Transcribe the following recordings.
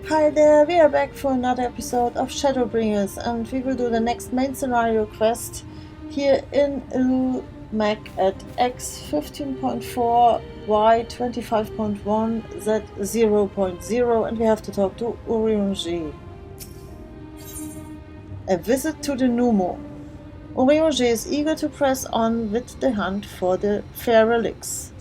Hi there, we are back for another episode of Shadowbringers, and we will do the next main scenario quest here in Illumac at X15.4, Y25.1, Z0.0, and we have to talk to Uriunji. A visit to the Numo. Uriunji is eager to press on with the hunt for the fair relics.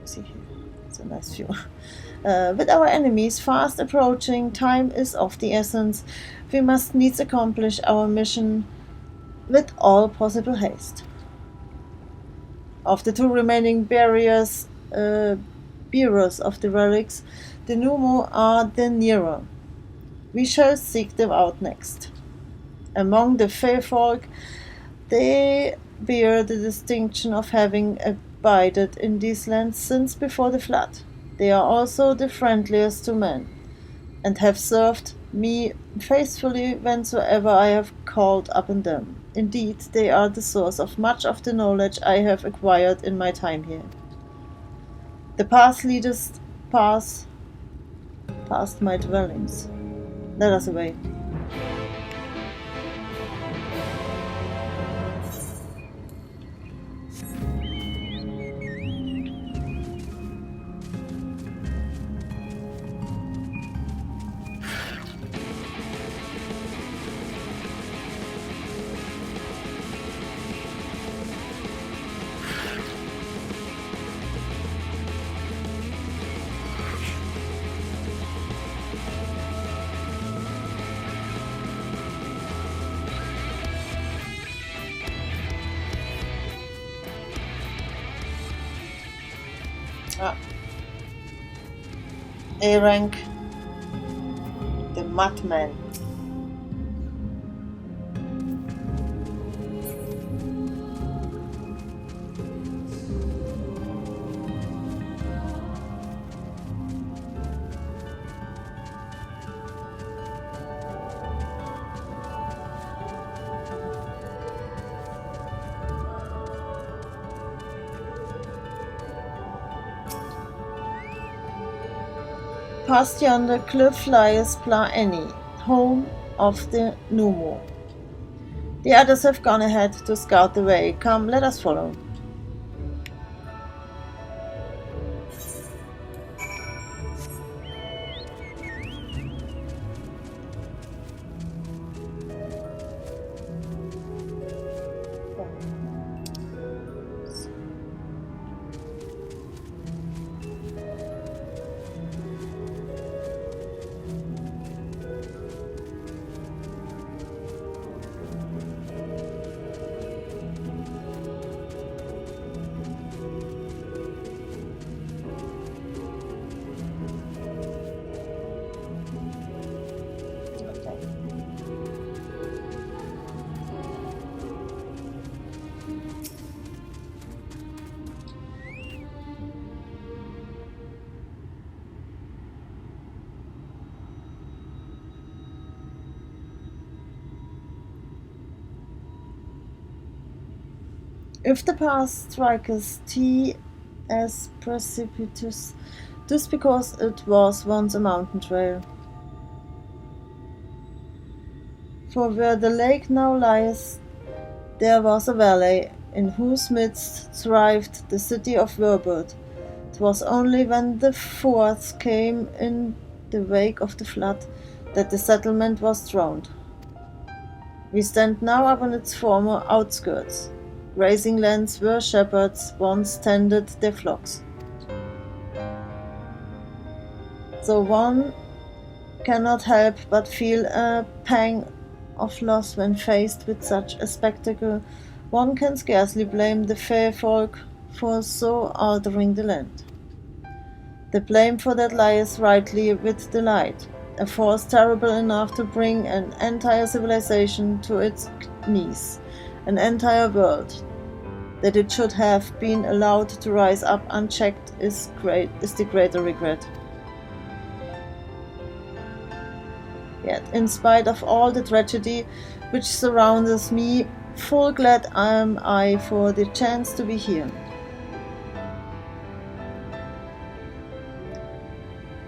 See here, it's a nice view. With our enemies fast approaching, time is of the essence. We must needs accomplish our mission with all possible haste. Of the two remaining bearers of the relics, the Numo are the nearer. We shall seek them out next. Among the fair folk, they bear the distinction of having abided in these lands since before the flood. They are also the friendliest to men, and have served me faithfully whensoever I have called upon them. Indeed, they are the source of much of the knowledge I have acquired in my time here. The path leadeth past my dwellings. Let us away. A rank, the Madman. Past yonder cliff lies Pla Annie, home of the Numo. The others have gone ahead to scout the way. Come, let us follow. If the path strikes T as precipitous, this because it was once a mountain trail. For where the lake now lies, there was a valley, in whose midst thrived the city of Verbud. 'Twas only when the forts came in the wake of the flood that the settlement was drowned. We stand now upon its former outskirts, grazing lands where shepherds once tended their flocks. So one cannot help but feel a pang of loss when faced with such a spectacle. One can scarcely blame the fair folk for so altering the land. The blame for that lies rightly with the light, a force terrible enough to bring an entire civilization to its knees, an entire world. That it should have been allowed to rise up unchecked is the greater regret. Yet, in spite of all the tragedy which surrounds me, full glad am I for the chance to be here.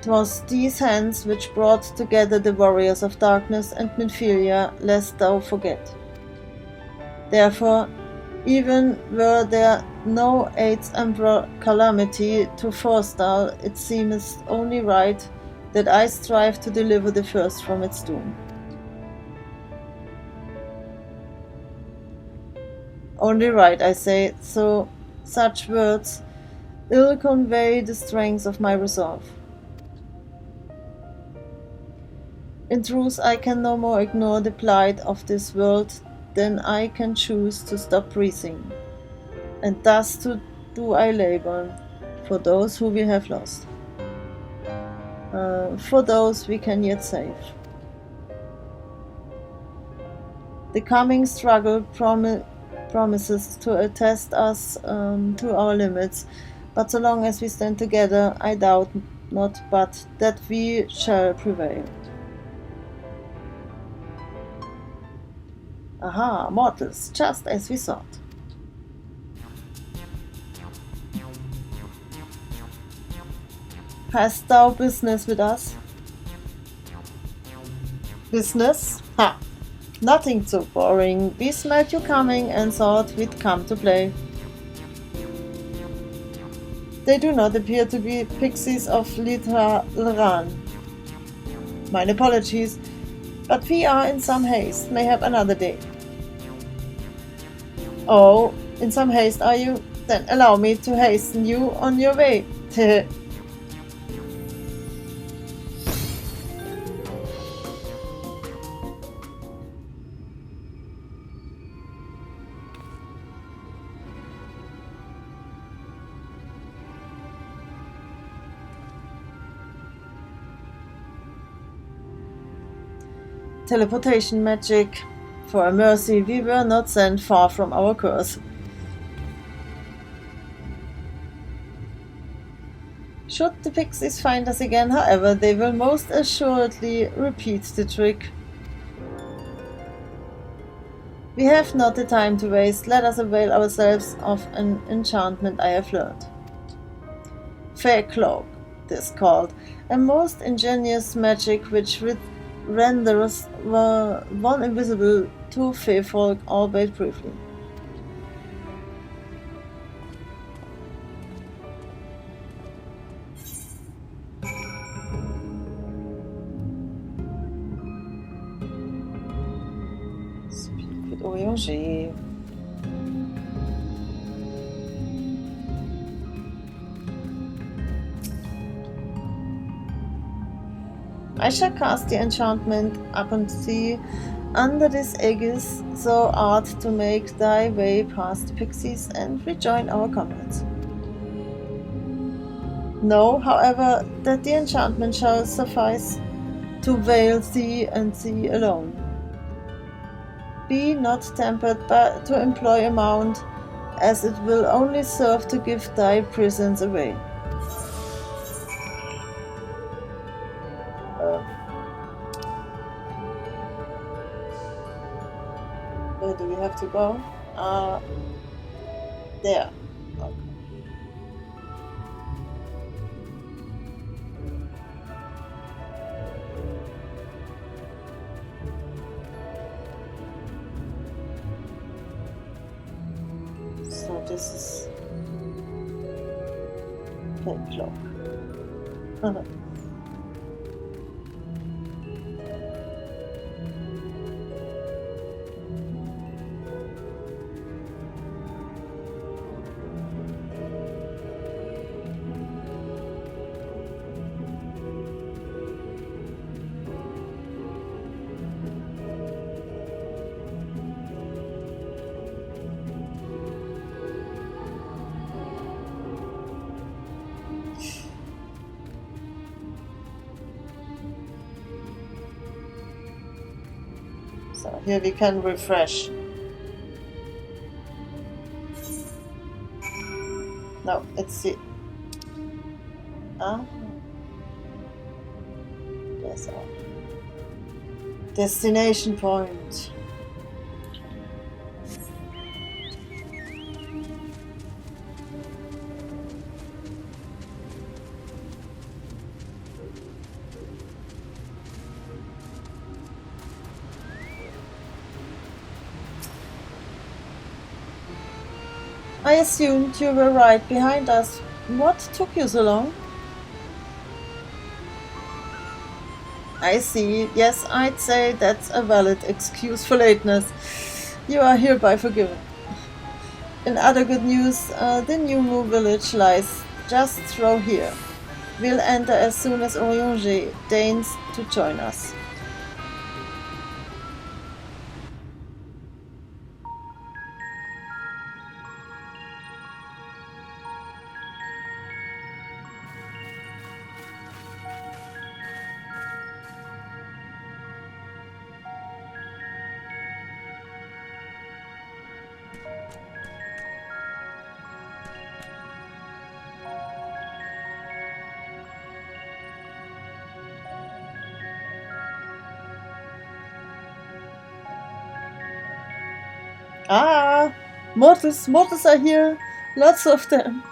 'Twas these hands which brought together the warriors of darkness and Nymphelia, lest thou forget. Therefore, even were there no eighth emperor calamity to forestall, it seemeth only right that I strive to deliver the first from its doom. Only right, I say, so such words ill convey the strength of my resolve. In truth, I can no more ignore the plight of this world than I can choose to stop breathing, and thus do I labor for those who we have lost, for those we can yet save. The coming struggle promises to test us to our limits, but so long as we stand together, I doubt not but that we shall prevail. Aha, mortals, just as we thought. Hast thou business with us? Business? Ha! Nothing so boring. We smelt you coming and thought we'd come to play. They do not appear to be pixies of Lithran. Mine apologies, but we are in some haste. Mayhap another day. Oh, in some haste are you? Then allow me to hasten you on your way. Teleportation magic. For a mercy, we were not sent far from our curse. Should the pixies find us again, however, they will most assuredly repeat the trick. We have not the time to waste. Let us avail ourselves of an enchantment I have learned. Fair Cloak, 'tis called, a most ingenious magic which renders one invisible to fae folk, albeit briefly. Speak with Orianger. I shall cast the enchantment upon thee under this aegis, thou art to make thy way past the pixies and rejoin our comrades. Know, however, that the enchantment shall suffice to veil thee and thee alone. Be not tempted to employ a mount, as it will only serve to give thy presence away. Where do we have to go? There. Okay. So this is the clock. So here we can refresh. No, it's the there's our destination point. I assumed you were right behind us. What took you so long? I see. Yes, I'd say that's a valid excuse for lateness. You are hereby forgiven. In other good news, the Numu village lies just through here. We'll enter as soon as Orienge deigns to join us. Ah, mortals are here. Lots of them.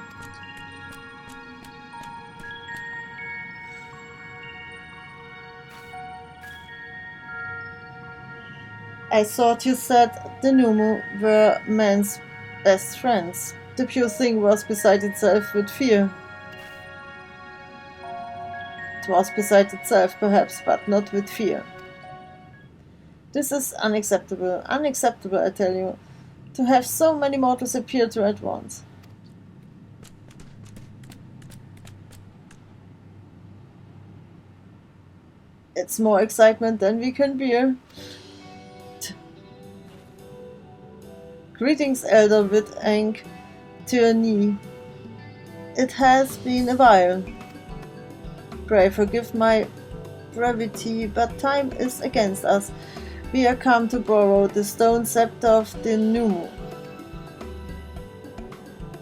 I thought you said the Numu were man's best friends. The pure thing was beside itself with fear. It was beside itself, perhaps, but not with fear. This is unacceptable. Unacceptable, I tell you. To have so many mortals appear to at once. It's more excitement than we can bear. Greetings, Elder Wit-Ank Tyranny. It has been a while. Pray forgive my brevity, but time is against us. We are come to borrow the stone scepter of the Numu.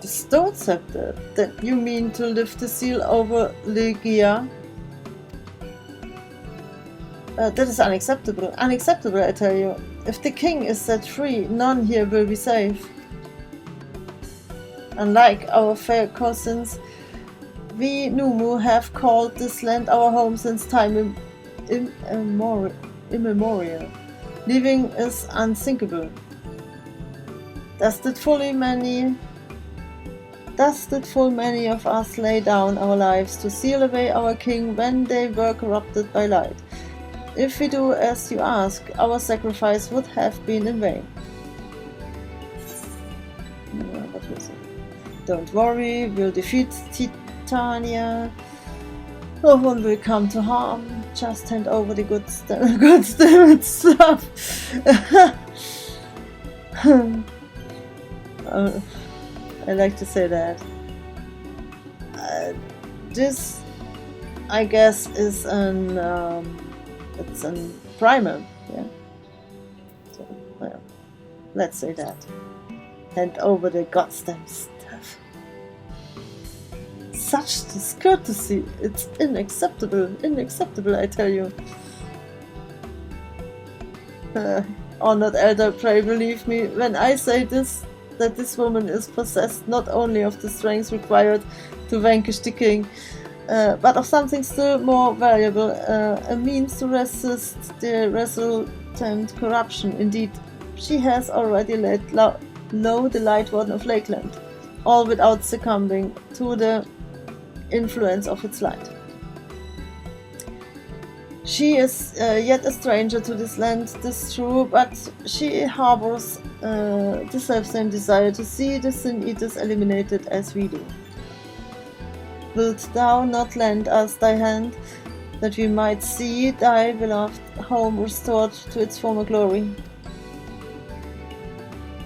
The stone scepter? Then you mean to lift the seal over Legia? That is unacceptable. Unacceptable, I tell you. If the king is set free, none here will be safe. Unlike our fair cousins, we Numu have called this land our home since time immemorial. Leaving is unthinkable. Thus did full many of us lay down our lives to seal away our king when they were corrupted by light. If we do as you ask, our sacrifice would have been in vain. What was it? Don't worry, we'll defeat Titania. No one will come to harm. Just hand over the good stuff. I like to say that. This, I guess, is it's a primer, yeah. So, well, let's say that. Hand over the goddamn stuff. Such discourtesy, it's unacceptable, I tell you. Honored Elder, pray believe me when I say this, that this woman is possessed not only of the strength required to vanquish the king, but of something still more valuable, a means to resist the resultant corruption. Indeed, she has already laid low the Light Warden of Lakeland, all without succumbing to the influence of its light. She is yet a stranger to this land, this true, but she harbors the self-same desire to see the Sin-Eaters eliminated as we do. Wilt thou not lend us thy hand, that we might see thy beloved home restored to its former glory?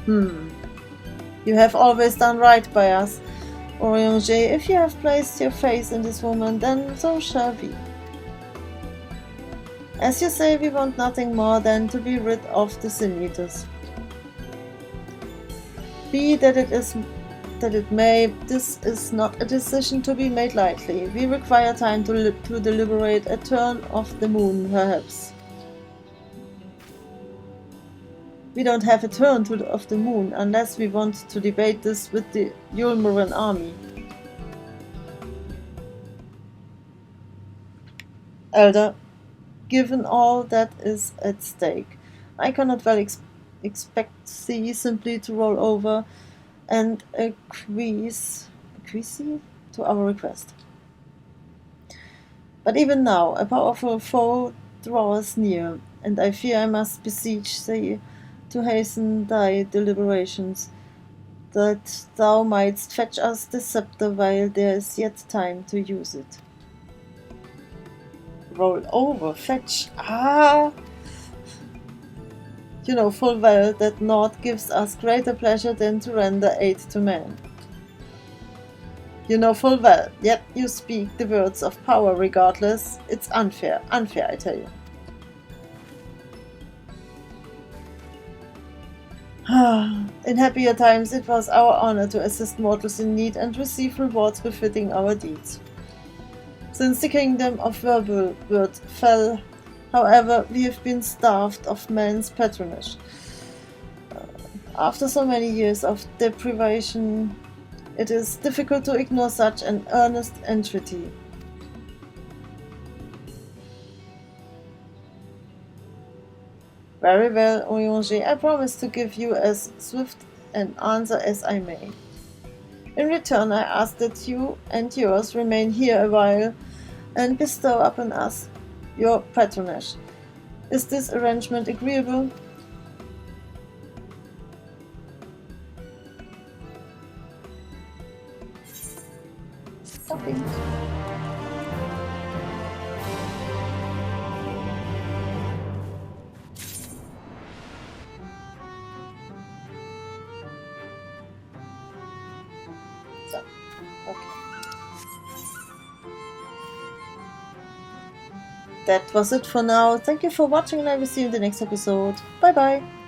You have always done right by us, Orienge. If you have placed your faith in this woman, then so shall we. As you say, we want nothing more than to be rid of the Sin-Eaters. Be that it may, this is not a decision to be made lightly. We require time to deliberate a turn of the moon, perhaps. We don't have a turn of the moon unless we want to debate this with the Yulmuran army. Elder, given all that is at stake, I cannot well expect thee simply to roll over and acquiesce to our request. But even now, a powerful foe draws near, and I fear I must beseech thee to hasten thy deliberations, that thou mightst fetch us the sceptre while there is yet time to use it. Roll over, fetch. You know full well that naught gives us greater pleasure than to render aid to man. You know full well, yet you speak the words of power regardless. It's unfair, I tell you. In happier times it was our honor to assist mortals in need and receive rewards befitting our deeds. Since the kingdom of Verbulward fell, however, we have been starved of man's patronage. After so many years of deprivation, it is difficult to ignore such an earnest entreaty. Very well, Oyonji, I promise to give you as swift an answer as I may. In return, I ask that you and yours remain here a while and bestow upon us your patronage. Is this arrangement agreeable? Stopping. So, okay. That was it for now. Thank you for watching and I will see you in the next episode. Bye bye.